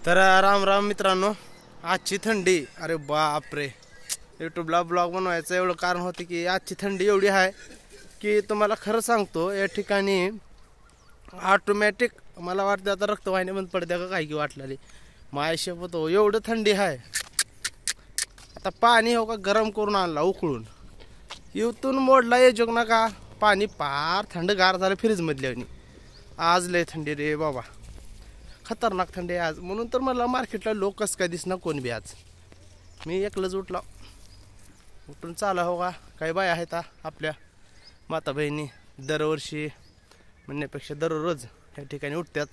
तर राम राम मित्रांनो, आजची थंडी अरे बापरे. यूट्यूबला ब्लॉग बनवायचं एवढं कारण होतं की आजची थंडी एवढी आहे की तुम्हाला खरं सांगतो. या ठिकाणी ऑटोमॅटिक मला वाटतं आता रक्तवाहिनी बंद पडते का काय की वाटलेली मायशेप होतो एवढं थंडी आहे. आता पाणी हो का गरम करून आणला उकळून इथून मोडला येजोग ना का पाणी पार थंडगार झालं फ्रीजमधल्या. आज लय थंडी रे बाबा, खतरनाक थंडी आहे आज. म्हणून तर मला मार्केटला लोक कसं काय दिसणार कोण बी. आज मी एकलंच उठून चाला हो का. काही बाया आहेत आपल्या माता बहिणी दरवर्षी म्हणण्यापेक्षा दररोज ह्या ठिकाणी उठतात.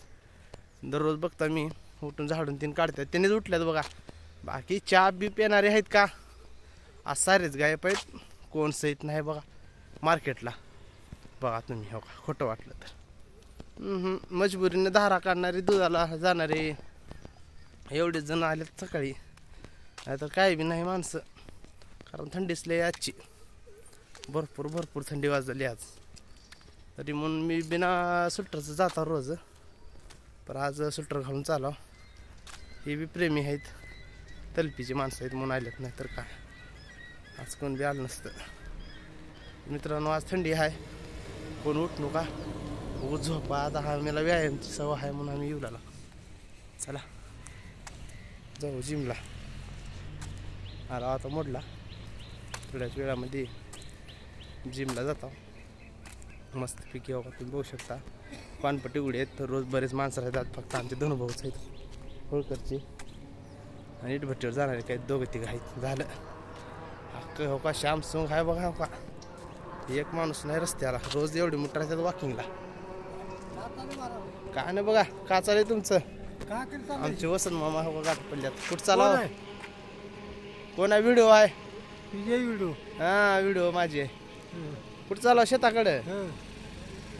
दररोज बघता मी उठून झाडून तीन काढतात, त्यांनीच उठल्यात बघा. बाकी चहा बी पिणारे आहेत का आज सारेच गायब आहेत, कोण सहित नाही बघा मार्केटला. बघा तुम्ही हो का, खोटं वाटलं तर. मजबुरीने धारा काढणारे दुधाला जाणारे एवढेच जण आलेत सकाळी. आता काय बी नाही माणसं, कारण थंडीच लय आजची. भरपूर थंडी वाजली आज. तरी म्हणून मी बिना स्वेटरचं जाता रोज, पण आज स्वेटर घालून चालाव. हे बी प्रेमी आहेत, तलपीची माणसं आहेत म्हणून आलेत, नाही तर काय आज कोण बी आलं नसतं. मित्रांनो आज थंडी आहे, कोण उठ नका झोपा. आता हा मला व्यायामची सवय आहे म्हणून आम्ही येऊ लागला. चला जाऊ जिमला. आला आता मोडला, थोड्याच वेळामध्ये जिमला जातो मस्तपैकी. हो का तुम्ही बघू शकता पानपट्टी उडी आहेत. रोज बरेच माणसं राहतात, फक्त आमचे दोन भाऊच आहेत होळकरचे आणि इटभट्टीवर जाणारे काही दोघं तिघं आहेत. झालं हक्क हो का. श्याम सोंग आहे बघा हो का, एक माणूस नाही रस्त्याला. रोज एवढी मोठं राहतात वॉकिंगला. काय नाही बघा का चालय तुमचं. आमचे वसंत मामा हो गाठ पडल्यात. कुठं चालाव कोण आहे. व्हिडिओ आहे व्हिडिओ. हा व्हिडिओ माझी आहे. कुठं चालाव शेताकडे.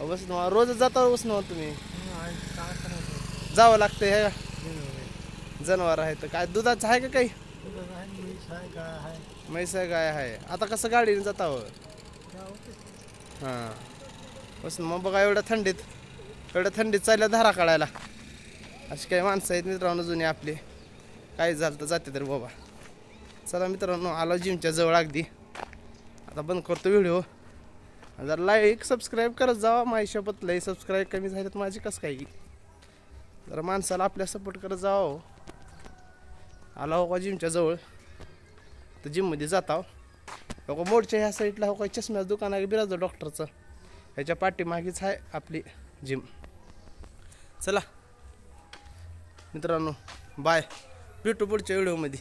वसंत मामा रोजच जाता वसंत मामा तुम्ही. जावं लागतंय हे का. जनावर आहे तर काय दुधाचं आहे का काही. म्हैस आहे गाय आहे. आता कसं गाडीने जातावं. हां वसंत मामा बघा एवढ्या थंडीत चालल्या धारा काढायला. अशी काही माणसं आहेत मित्रांनो जुने आपले. काय झालं तर जाते तर बाबा. चला मित्रांनो आलो जिमच्या जवळ अगदी. आता बंद करतो व्हिडिओ. जरा लाईक सबस्क्राईब करत जावा. माझी शपथ लई सबस्क्राईब कमी झालेत माझी कसं काय. जरा माणसाला आपल्या सपोर्ट करत जावं. आला हो का जिमच्या जवळ तर जिममध्ये जाता हो का. मोडच्या ह्या साईडला हो का चष्म्याचं दुकान आहे बिराज डॉक्टरचं, ह्याच्या पाठीमागेच आहे आपली जिम. चला मित्रांनो बाय, भेटू पुढच्या व्हिडिओमध्ये.